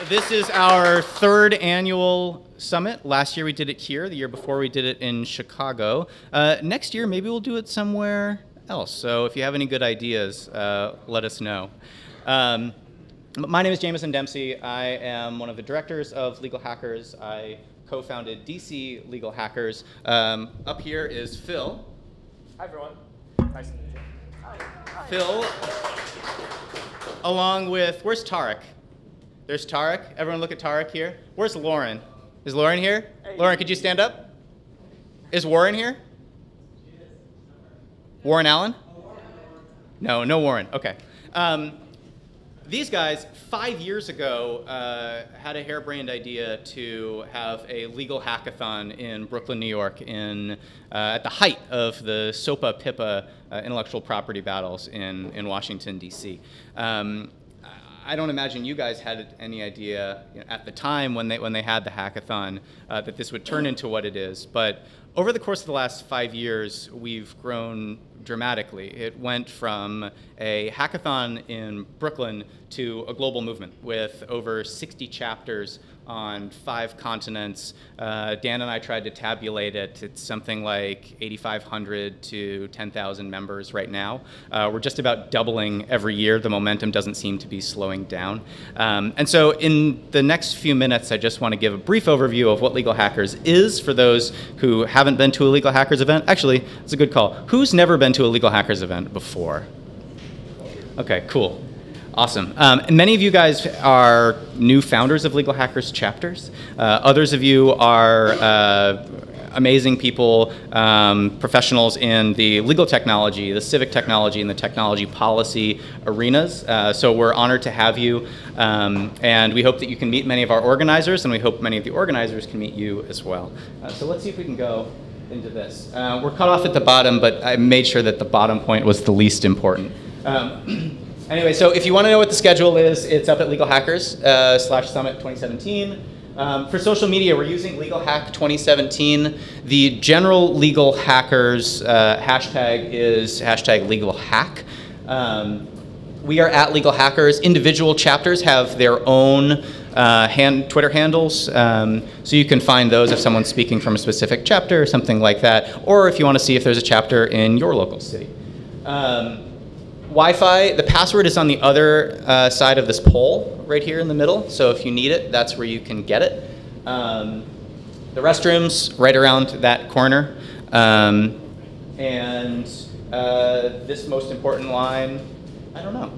This is our third annual summit. Last year we did it here. The year before we did it in Chicago. Next year maybe we'll do it somewhere else. So if you have any good ideas, let us know. My name is Jameson Dempsey. I am one of the directors of Legal Hackers. I co-founded DC Legal Hackers. Up here is Phil. Hi, everyone. Nice to meet you. Hi. Phil, along with, where's Tarek? There's Tarek. Everyone look at Tarek here. Where's Lauren? Is Lauren here? Hey. Lauren, could you stand up? Is Warren here? Warren Allen? No, no Warren. Okay. These guys, 5 years ago, had a harebrained idea to have a legal hackathon in Brooklyn, New York, at the height of the SOPA-PIPA intellectual property battles in Washington, D.C. I don't imagine you guys had any idea at the time when they had the hackathon that this would turn into what it is. But over the course of the last 5 years, we've grown dramatically. It went from a hackathon in Brooklyn to a global movement with over 60 chapters on 5 continents. Dan and I tried to tabulate it. It's something like 8,500 to 10,000 members right now. We're just about doubling every year. The momentum doesn't seem to be slowing down. And so in the next few minutes, I just want to give a brief overview of what Legal Hackers is for those who haven't been to a Legal Hackers event. Actually, it's a good call. Who's never been to a Legal Hackers event before? Okay, cool. Awesome. And many of you guys are new founders of Legal Hackers chapters. Others of you are amazing people, professionals in the legal technology, the civic technology, and the technology policy arenas. So we're honored to have you. And we hope that you can meet many of our organizers, and we hope many of the organizers can meet you as well. So let's see if we can go into this. We're cut off at the bottom, but I made sure that the bottom point was the least important. Anyway, so if you want to know what the schedule is, it's up at Legal Hackers /Summit 2017. For social media, we're using Legal Hack 2017. The general Legal Hackers hashtag is hashtag Legal Hack. We are at Legal Hackers. Individual chapters have their own Twitter handles, so you can find those if someone's speaking from a specific chapter or something like that, or if you want to see if there's a chapter in your local city. Wi-Fi, the password is on the other side of this pole right here in the middle, so if you need it, that's where you can get it. The restrooms right around that corner. And this most important line, I don't know.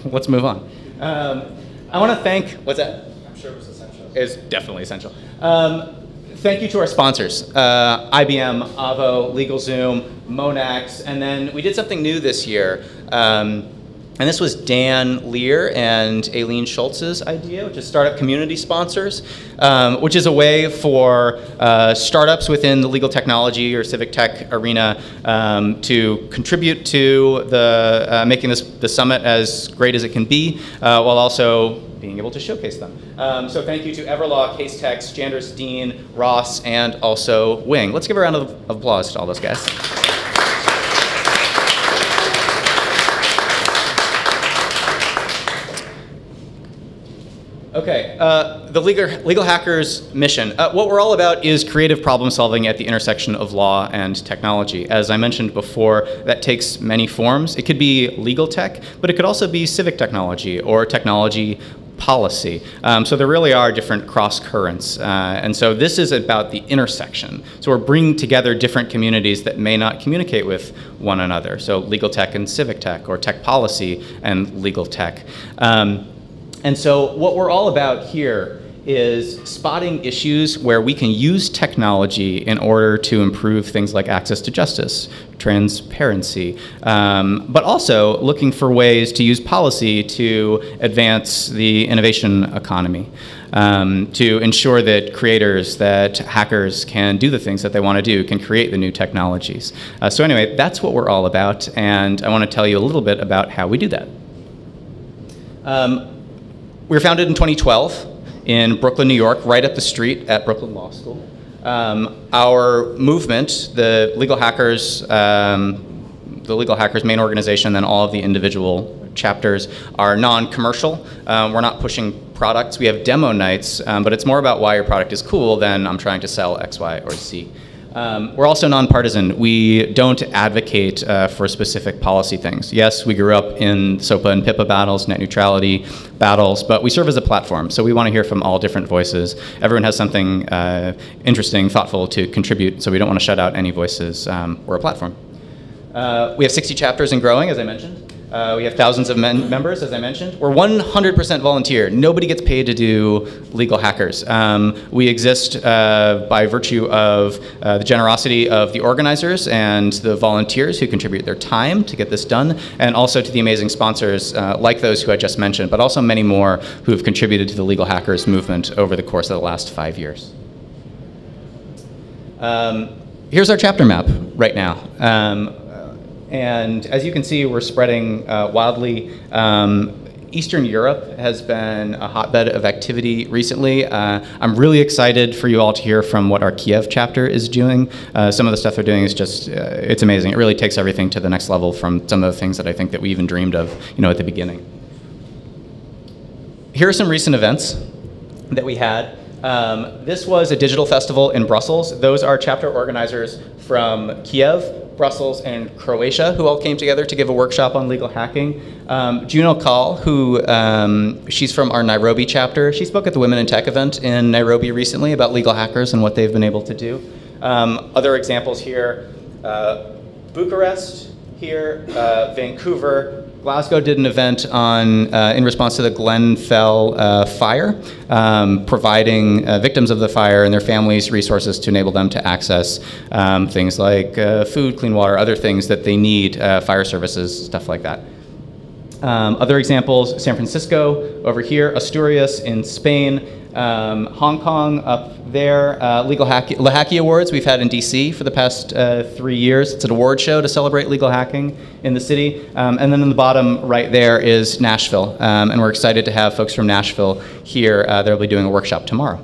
Let's move on. I want to thank, what's that? I'm sure it was essential. It's definitely essential. Thank you to our sponsors, IBM, Avo, LegalZoom, Monax, and then we did something new this year. And this was Dan Lear and Aileen Schultz's idea, which is startup community sponsors, which is a way for startups within the legal technology or civic tech arena to contribute to the making the summit as great as it can be, while also being able to showcase them. So thank you to Everlaw, Casetext, Jandris Dean, Ross, and also Wing. Let's give a round of applause to all those guys. Okay, the Legal Hackers mission. What we're all about is creative problem solving at the intersection of law and technology. As I mentioned before, that takes many forms. It could be legal tech, but it could also be civic technology or technology policy. So there really are different cross currents. And so this is about the intersection. So we're bringing together different communities that may not communicate with one another. So legal tech and civic tech, or tech policy and legal tech. And so what we're all about here is spotting issues where we can use technology in order to improve things like access to justice, transparency, but also looking for ways to use policy to advance the innovation economy, to ensure that creators, that hackers can do the things that they want to do, can create the new technologies. So anyway, that's what we're all about, and I want to tell you a little bit about how we do that. We were founded in 2012 in Brooklyn, New York, right up the street at Brooklyn Law School. Our movement, the Legal Hackers the Legal Hackers main organization, then all of the individual chapters are non-commercial. We're not pushing products. We have demo nights, but it's more about why your product is cool than I'm trying to sell X, Y, or Z. We're also nonpartisan. We don't advocate for specific policy things. Yes, we grew up in SOPA and PIPA battles, net neutrality battles, but we serve as a platform, so we want to hear from all different voices. Everyone has something interesting, thoughtful to contribute, so we don't want to shut out any voices. We're a platform. We have 60 chapters and growing, as I mentioned. We have thousands of members, as I mentioned. We're 100% volunteer. Nobody gets paid to do Legal Hackers. We exist by virtue of the generosity of the organizers and the volunteers who contribute their time to get this done, and also to the amazing sponsors like those who I just mentioned, but also many more who have contributed to the Legal Hackers movement over the course of the last 5 years. Here's our chapter map right now. And as you can see, we're spreading wildly. Eastern Europe has been a hotbed of activity recently. I'm really excited for you all to hear from what our Kiev chapter is doing. Some of the stuff they're doing is just, it's amazing. It really takes everything to the next level from some of the things that I think that we even dreamed of, at the beginning. Here are some recent events that we had. This was a digital festival in Brussels. Those are chapter organizers from Kiev, Brussels, and Croatia, who all came together to give a workshop on legal hacking. Juno Kaul, who she's from our Nairobi chapter. She spoke at the Women in Tech event in Nairobi recently about legal hackers and what they've been able to do. Other examples here, Bucharest here, Vancouver. Glasgow did an event on, in response to the Glenfell fire, providing victims of the fire and their families resources to enable them to access things like food, clean water, other things that they need, fire services, stuff like that. Other examples, San Francisco over here, Asturias in Spain, Hong Kong up there, Legal Hacky Awards we've had in DC for the past 3 years. It's an award show to celebrate legal hacking in the city. And then in the bottom right there is Nashville. And we're excited to have folks from Nashville here. They'll be doing a workshop tomorrow.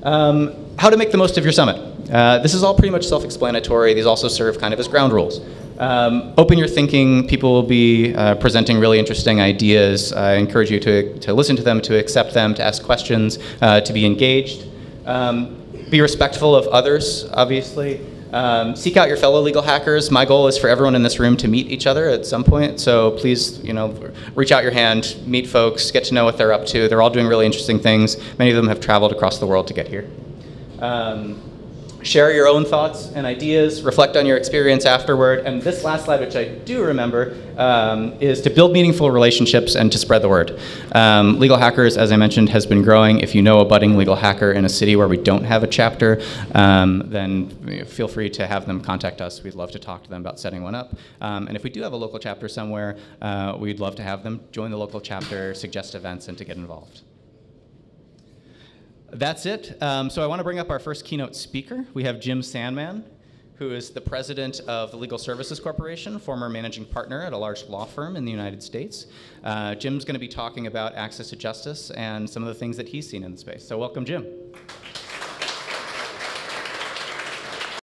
How to make the most of your summit. This is all pretty much self-explanatory. These also serve kind of as ground rules. Open your thinking. People will be presenting really interesting ideas. I encourage you to listen to them, to accept them, to ask questions, to be engaged. Be respectful of others, obviously. Seek out your fellow legal hackers. My goal is for everyone in this room to meet each other at some point. So please, reach out your hand, meet folks, get to know what they're up to. They're all doing really interesting things. Many of them have traveled across the world to get here. Share your own thoughts and ideas, reflect on your experience afterward, and this last slide, which I do remember, is to build meaningful relationships and to spread the word. Legal Hackers, as I mentioned, has been growing. If you know a budding legal hacker in a city where we don't have a chapter, then feel free to have them contact us. We'd love to talk to them about setting one up. And if we do have a local chapter somewhere, we'd love to have them join the local chapter, suggest events, and to get involved. That's it. So I want to bring up our first keynote speaker. We have Jim Sandman, who is the president of the Legal Services Corporation, former managing partner at a large law firm in the United States. Jim's going to be talking about access to justice and some of the things that he's seen in the space. So welcome, Jim.